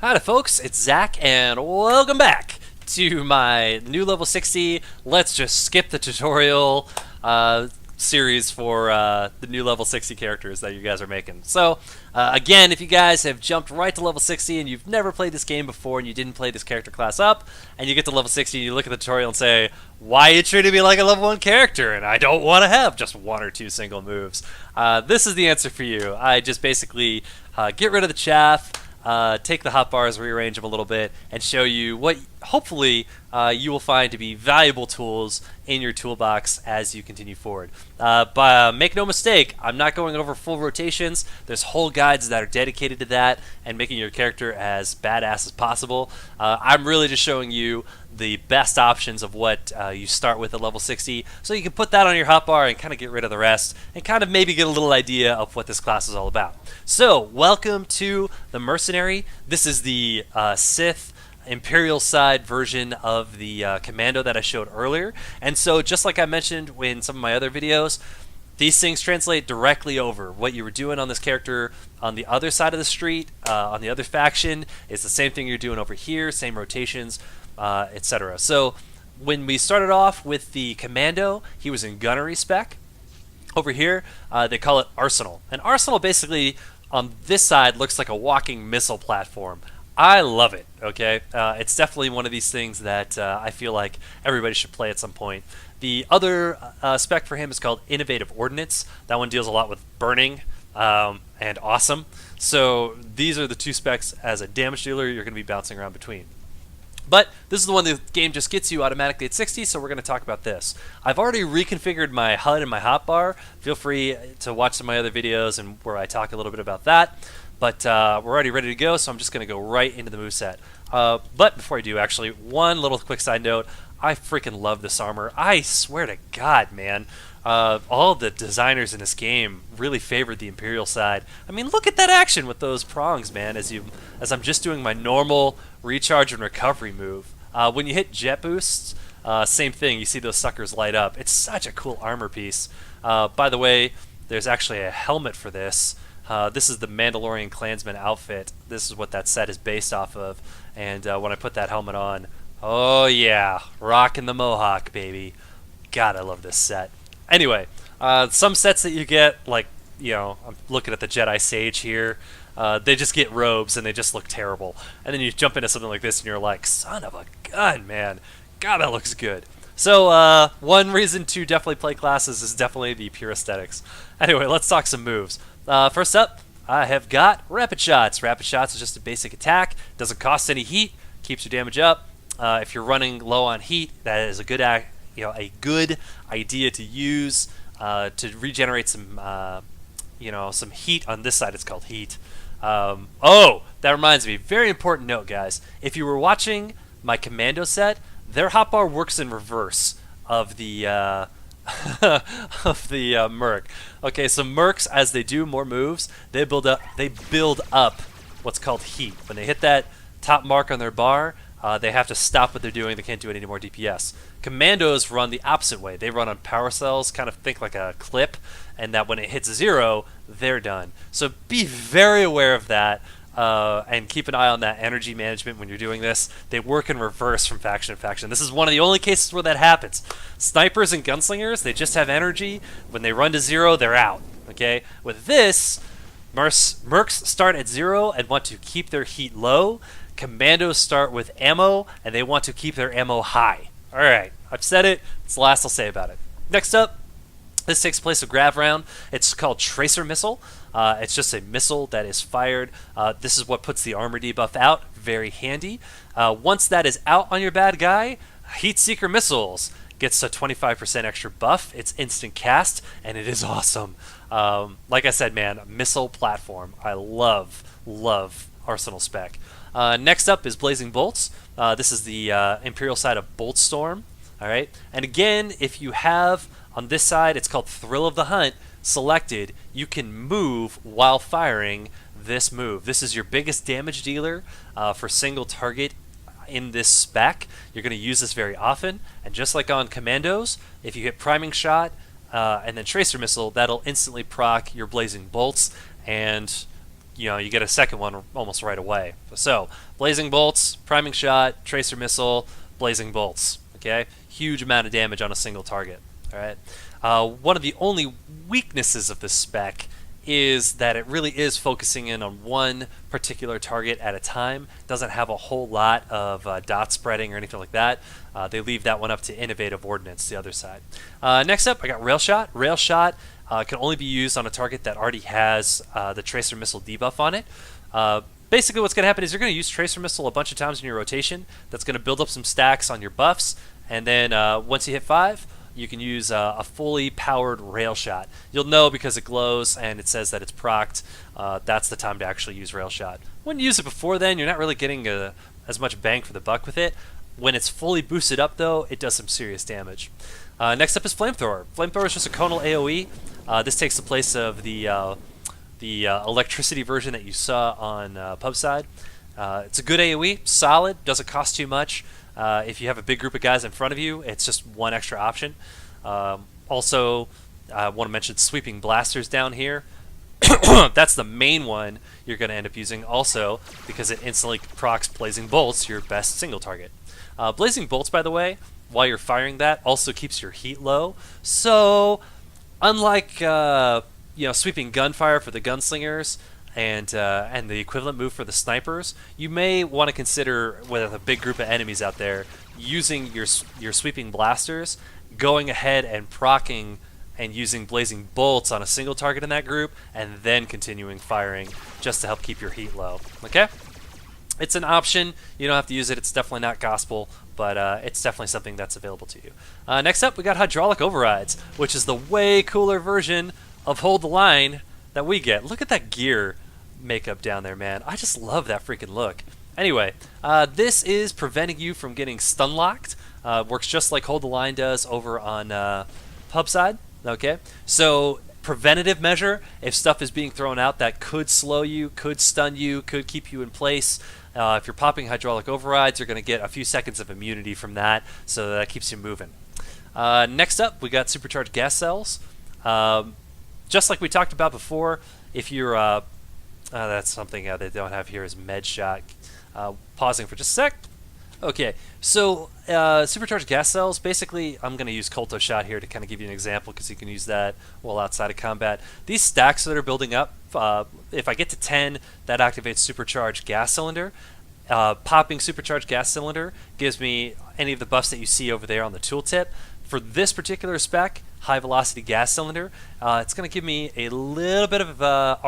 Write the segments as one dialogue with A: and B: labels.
A: Hi folks, it's Zach and welcome back to my new level 60 let's just skip the tutorial series for the new level 60 characters that you guys are making. So again, if you guys have jumped right to level 60 and you've never played this game before and you didn't play this character class up and you get to level 60 and you look at the tutorial and say, why are you treating me like a level 1 character and I don't want to have just one or two single moves, this is the answer for you. I just basically get rid of the chaff, take the hotbars, rearrange them a little bit, and show you what hopefully you will find to be valuable tools in your toolbox as you continue forward. But make no mistake, I'm not going over full rotations. There's whole guides that are dedicated to that and making your character as badass as possible. I'm really just showing you the best options of what you start with at level 60, so you can put that on your hotbar and kind of get rid of the rest and kind of maybe get a little idea of what this class is all about. So welcome to the Mercenary. This is the Sith Imperial side version of the Commando that I showed earlier, and so just like I mentioned in some of my other videos, these things translate directly over. What you were doing on this character on the other side of the street, on the other faction, is the same thing you're doing over here, same rotations, etc. So when we started off with the Commando, he was in gunnery spec. Over here, they call it Arsenal. And Arsenal basically, on this side, looks like a walking missile platform. I love it, okay? It's definitely one of these things that I feel like everybody should play at some point. The other spec for him is called Innovative Ordnance. That one deals a lot with burning and awesome. So these are the two specs as a damage dealer you're going to be bouncing around between. But this is the one the game just gets you automatically at 60, so we're going to talk about this. I've already reconfigured my HUD and my hotbar. Feel free to watch some of my other videos and where I talk a little bit about that. But we're already ready to go, so I'm just going to go right into the moveset. But before I do, actually, one little quick side note. I freaking love this armor. I swear to God, man. All the designers in this game really favored the Imperial side. I mean, look at that action with those prongs, man, as I'm just doing my normal recharge and recovery move. When you hit jet boosts, same thing. You see those suckers light up. It's such a cool armor piece. By the way, there's actually a helmet for this. This is the Mandalorian Klansman outfit. This is what that set is based off of. And when I put that helmet on, oh yeah, rocking the mohawk, baby. God, I love this set. Anyway, some sets that you get, like, you know, I'm looking at the Jedi Sage here, they just get robes and they just look terrible. And then you jump into something like this and you're like, son of a gun, man. God, that looks good. So one reason to definitely play classes is definitely the pure aesthetics. Anyway, let's talk some moves. First up, I have got Rapid Shots. Rapid Shots is just a basic attack. Doesn't cost any heat, keeps your damage up. If you're running low on heat, that is a good idea to use to regenerate some some heat on this side. It's called heat. Oh, that reminds me. Very important note, guys. If you were watching my Commando set, their hotbar works in reverse of the of the Merc. Okay, so Mercs, as they do more moves, they build up what's called heat. When they hit that top mark on their bar, they have to stop what they're doing. They can't do any more DPS. Commandos run the opposite way. They run on power cells, kind of think like a clip, and that when it hits 0, they're done. So be very aware of that, and keep an eye on that energy management when you're doing this. They work in reverse from faction to faction. This is one of the only cases where that happens. Snipers and gunslingers, they just have energy. When they run to 0, they're out. Okay? With this, Mercs start at 0 and want to keep their heat low. Commandos start with ammo, and they want to keep their ammo high. Alright, I've said it. It's the last I'll say about it. Next up, this takes place a grav round. It's called Tracer Missile. It's just a missile that is fired. This is what puts the armor debuff out. Very handy. Once that is out on your bad guy, Heat Seeker Missiles gets a 25% extra buff. It's instant cast, and it is awesome. Like I said, man, missile platform. I love Arsenal spec. Next up is Blazing Bolts. This is the Imperial side of Bolt Storm. Alright, and again, if you have on this side, it's called Thrill of the Hunt, selected, you can move while firing this move. This is your biggest damage dealer for single target in this spec. You're going to use this very often, and just like on Commandos, if you hit Priming Shot and then Tracer Missile, that'll instantly proc your Blazing Bolts, and you get a second one almost right away. So blazing bolts, priming shot, tracer missile, blazing bolts. Okay, huge amount of damage on a single target. All right. One of the only weaknesses of this spec is that it really is focusing in on one particular target at a time. Doesn't have a whole lot of dot spreading or anything like that. They leave that one up to innovative ordnance, the other side. Next up, I got rail shot. Rail shot can only be used on a target that already has the tracer missile debuff on it. Basically what's going to happen is you're going to use tracer missile a bunch of times in your rotation. That's going to build up some stacks on your buffs, and then once you hit 5, you can use a fully powered rail shot. You'll know because it glows and it says that it's procced. That's the time to actually use rail shot. When you use it before then, you're not really getting as much bang for the buck with it. When it's fully boosted up, though, it does some serious damage. Next up is flamethrower. Flamethrower is just a conal AoE. This takes the place of the electricity version that you saw on pub side. It's a good AoE, solid, doesn't cost too much. If you have a big group of guys in front of you, it's just one extra option. Also, I want to mention sweeping blasters down here. That's the main one you're going to end up using also because it instantly procs blazing bolts, your best single target. Blazing bolts, by the way, while you're firing that, also keeps your heat low. So, unlike sweeping gunfire for the gunslingers and the equivalent move for the snipers, you may want to consider, with a big group of enemies out there, using your sweeping blasters, going ahead and proccing and using blazing bolts on a single target in that group, and then continuing firing just to help keep your heat low. Okay? It's an option. You don't have to use it. It's definitely not gospel, but it's definitely something that's available to you. Next up, we got hydraulic overrides, which is the way cooler version of Hold the Line that we get. Look at that gear makeup down there, man. I just love that freaking look. Anyway, this is preventing you from getting stun locked. Works just like Hold the Line does over on pub side. Okay, so preventative measure, if stuff is being thrown out that could slow you, could stun you, could keep you in place. If you're popping hydraulic overrides, you're going to get a few seconds of immunity from that, so that keeps you moving. Next up, we got supercharged gas cells. Just like we talked about before, if you're that's something they don't have here is med shot. Pausing for just a sec. Okay, so supercharged gas cells, basically I'm going to use Colto Shot here to kind of give you an example because you can use that while outside of combat. These stacks that are building up, if I get to 10, that activates supercharged gas cylinder. Popping supercharged gas cylinder gives me any of the buffs that you see over there on the tooltip. For this particular spec, high velocity gas cylinder, it's going to give me a little bit of a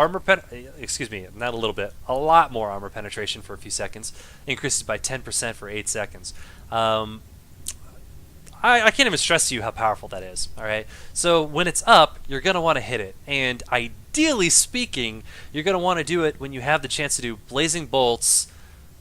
A: lot more armor penetration for a few seconds. Increases by 10% for 8 seconds. I can't even stress to you how powerful that is. All right. So when it's up, you're going to want to hit it, and ideally speaking, you're going to want to do it when you have the chance to do blazing bolts,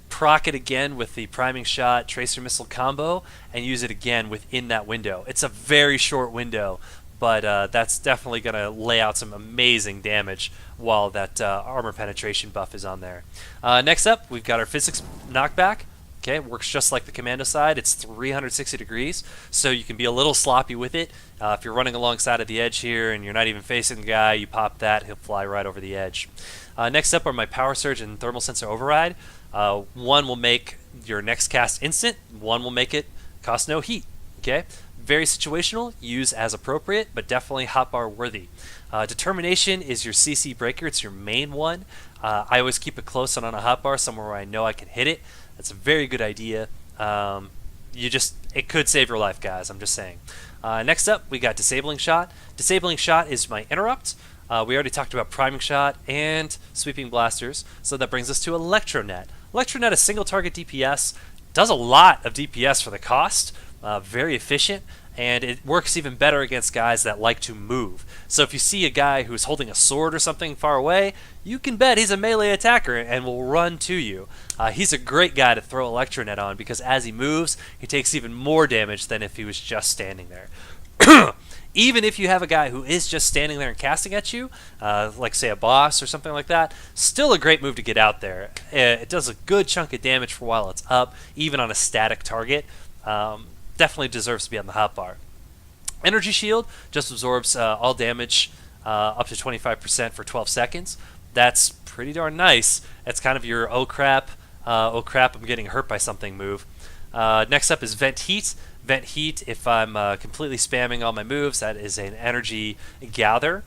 A: proc it again with the priming shot tracer missile combo, and use it again within that window. It's a very short window, but that's definitely going to lay out some amazing damage while that armor penetration buff is on there. Next up, we've got our physics knockback. Okay, it works just like the commando side. It's 360 degrees, so you can be a little sloppy with it. If you're running alongside of the edge here and you're not even facing the guy, you pop that, he'll fly right over the edge. Next up are my power surge and thermal sensor override. One will make your next cast instant, one will make it cost no heat. Okay, very situational, use as appropriate, but definitely hotbar worthy. Determination is your CC breaker, it's your main one. I always keep it close on a hotbar, somewhere where I know I can hit it. That's a very good idea. It could save your life, guys, I'm just saying. Next up, we got disabling shot. Disabling shot is my interrupt. We already talked about priming shot and sweeping blasters, so that brings us to electronet. Electronet is single target DPS, does a lot of DPS for the cost, very efficient, and it works even better against guys that like to move. So if you see a guy who's holding a sword or something far away, you can bet he's a melee attacker and will run to you. He's a great guy to throw electronet on because as he moves, he takes even more damage than if he was just standing there. Even if you have a guy who is just standing there and casting at you, like say a boss or something like that, still a great move to get out there. It does a good chunk of damage for while it's up, even on a static target. Definitely deserves to be on the hotbar. Energy shield just absorbs all damage up to 25% for 12 seconds. that's pretty darn nice. It's kind of your oh crap, I'm getting hurt by something move. Next up is Vent Heat. Vent Heat, if I'm completely spamming all my moves, that is an energy gather.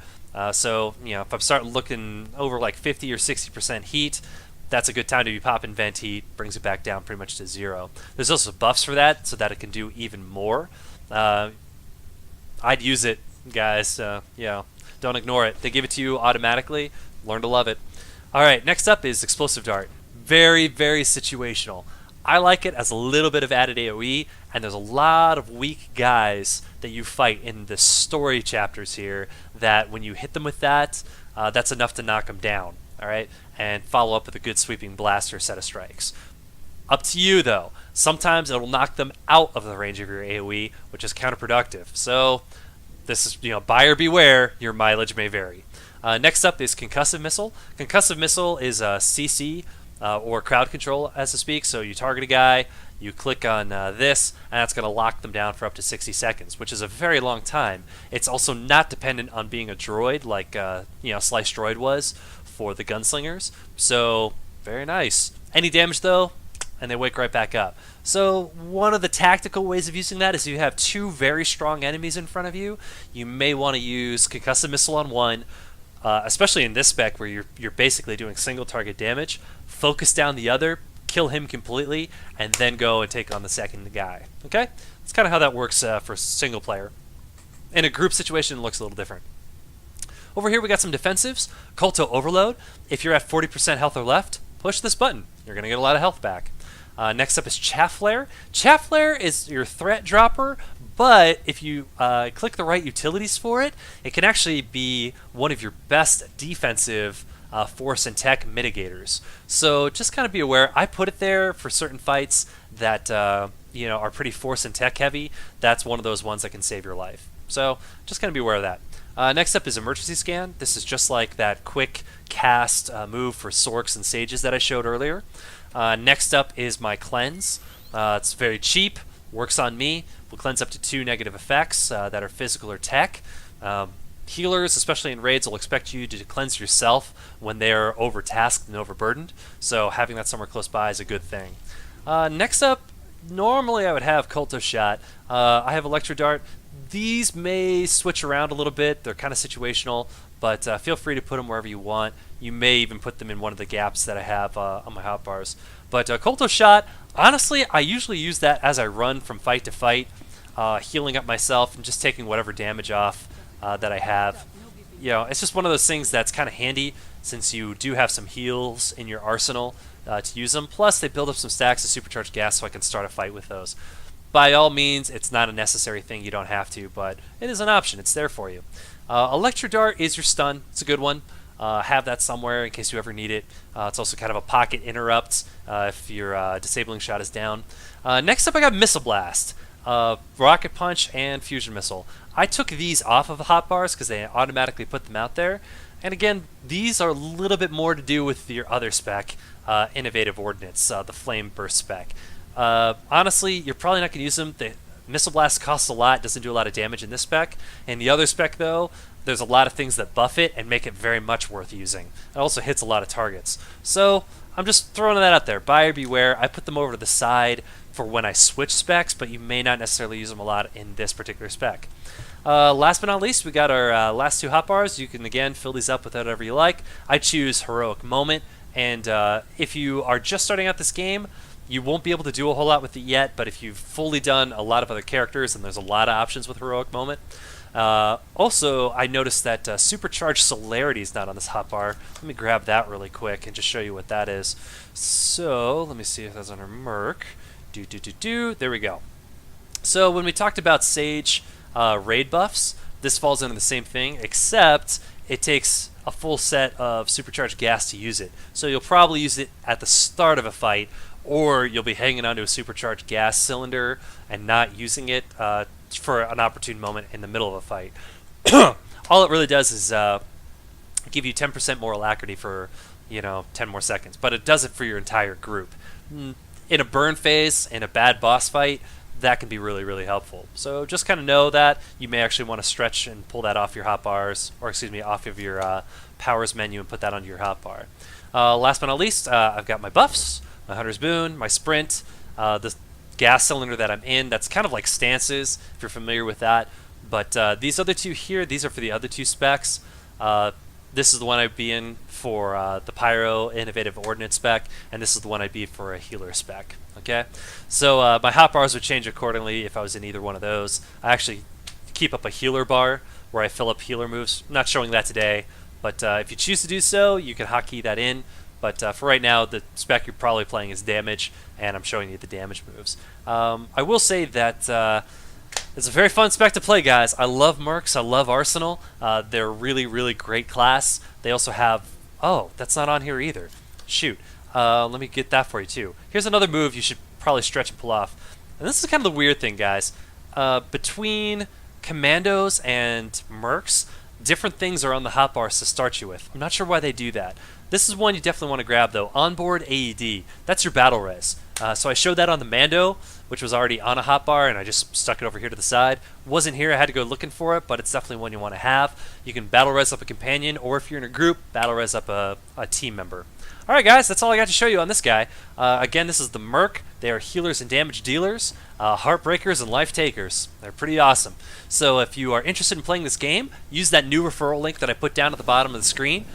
A: So, if I'm starting looking over like 50 or 60% heat, that's a good time to be popping Vent Heat, brings it back down pretty much to 0. There's also buffs for that, so that it can do even more. I'd use it, guys. Don't ignore it. They give it to you automatically. Learn to love it. Alright, next up is Explosive Dart. Very, very situational. I like it as a little bit of added AoE, and there's a lot of weak guys that you fight in the story chapters here that when you hit them with that, that's enough to knock them down, alright? And follow up with a good sweeping blast or set of strikes. Up to you, though. Sometimes it'll knock them out of the range of your AoE, which is counterproductive. So this is, buyer beware, your mileage may vary. Next up is Concussive Missile. Concussive Missile is a CC, or crowd control, as to speak. So you target a guy, you click on this, and that's going to lock them down for up to 60 seconds, which is a very long time. It's also not dependent on being a droid, like Slice Droid was for the gunslingers. So very nice. Any damage though, and they wake right back up. So one of the tactical ways of using that is if you have two very strong enemies in front of you, you may want to use Concussive Missile on one. Especially in this spec where you're basically doing single target damage, focus down the other, kill him completely, and then go and take on the second guy. Okay? That's kind of how that works for single player. In a group situation, it looks a little different. Over here we got some defensives. Culto Overload. If you're at 40% health or left, push this button. You're going to get a lot of health back. Next up is Chaff Flare. Chaff Flare is your threat dropper, but if you click the right utilities for it, it can actually be one of your best defensive force and tech mitigators. So just kind of be aware. I put it there for certain fights that are pretty force and tech heavy. That's one of those ones that can save your life. So just kind of be aware of that. Next up is Emergency Scan. This is just like that quick cast move for Sorks and Sages that I showed earlier. Next up is my Cleanse. It's very cheap, works on me. Will cleanse up to 2 negative effects that are physical or tech. Healers, especially in raids, will expect you to cleanse yourself when they're overtasked and overburdened. So having that somewhere close by is a good thing. Next up, normally I would have Culto Shot. I have Electro Dart. These may switch around a little bit. They're kind of situational, but feel free to put them wherever you want. You may even put them in one of the gaps that I have on my hotbars. But Culto Shot, honestly, I usually use that as I run from fight to fight, healing up myself and just taking whatever damage off that I have. It's just one of those things that's kind of handy since you do have some heals in your arsenal to use them. Plus, they build up some stacks of supercharged gas so I can start a fight with those. By all means, it's not a necessary thing. You don't have to, but it is an option. It's there for you. Electro Dart is your stun. It's a good one. Have that somewhere in case you ever need it. It's also kind of a pocket interrupt if your disabling shot is down. Next up, I got Missile Blast, Rocket Punch, and Fusion Missile. I took these off of the hotbars because they automatically put them out there. And again, these are a little bit more to do with your other spec, Innovative Ordnance, the Flame Burst spec. Honestly, you're probably not going to use them. The Missile Blast costs a lot, doesn't do a lot of damage in this spec. In the other spec, though, there's a lot of things that buff it and make it very much worth using. It also hits a lot of targets. So I'm just throwing that out there. Buyer beware. I put them over to the side for when I switch specs, but you may not necessarily use them a lot in this particular spec. Last but not least, we got our last two hotbars. You can, again, fill these up with whatever you like. I choose Heroic Moment, and if you are just starting out this game, you won't be able to do a whole lot with it yet, but if you've fully done a lot of other characters, and there's a lot of options with Heroic Moment. Also, I noticed that Supercharged Celerity is not on this hotbar. Let me grab that really quick and just show you what that is. So, let me see if that's under Merc. There we go. So, when we talked about Sage raid buffs, this falls under the same thing, except it takes a full set of Supercharged Gas to use it. So, you'll probably use it at the start of a fight, or you'll be hanging onto a Supercharged Gas cylinder and not using it for an opportune moment in the middle of a fight. All it really does is give you 10% more alacrity for 10 more seconds, but it does it for your entire group. In a burn phase, in a bad boss fight, that can be really, really helpful. So just kind of know that you may actually want to stretch and pull that off your hotbars, or excuse me, off of your powers menu and put that onto your hotbar. Last but not least, I've got my buffs, my Hunter's Boon, my Sprint, the gas cylinder that I'm in. That's kind of like stances, if you're familiar with that. But these other two here, these are for the other two specs. This is the one I'd be in for the Pyro Innovative Ordnance spec, and this is the one I'd be for a Healer spec. Okay, so my hotbars would change accordingly if I was in either one of those. I actually keep up a healer bar where I fill up healer moves. I'm not showing that today, but if you choose to do so, you can hotkey that in. But for right now, the spec you're probably playing is damage, and I'm showing you the damage moves. I will say that it's a very fun spec to play, guys. I love Mercs. I love Arsenal. They're a really, really great class. They also have... Oh, that's not on here either. Shoot. Let me get that for you, too. Here's another move you should probably stretch and pull off. And this is kind of the weird thing, guys. Between Commandos and Mercs, different things are on the hotbars to start you with. I'm not sure why they do that. This is one you definitely want to grab, though. Onboard AED. That's your battle res. So I showed that on the Mando, which was already on a hotbar, and I just stuck it over here to the side. Wasn't here, I had to go looking for it, but it's definitely one you want to have. You can battle res up a companion, or if you're in a group, battle res up a team member. Alright guys, that's all I got to show you on this guy. Again, this is the Merc. They are healers and damage dealers, heartbreakers and life takers. They're pretty awesome. So if you are interested in playing this game, use that new referral link that I put down at the bottom of the screen.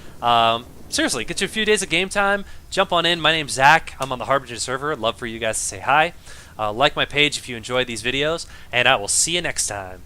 A: Seriously, get you a few days of game time. Jump on in. My name's Zach. I'm on the Harbinger server. I'd love for you guys to say hi. Like my page if you enjoy these videos, and I will see you next time.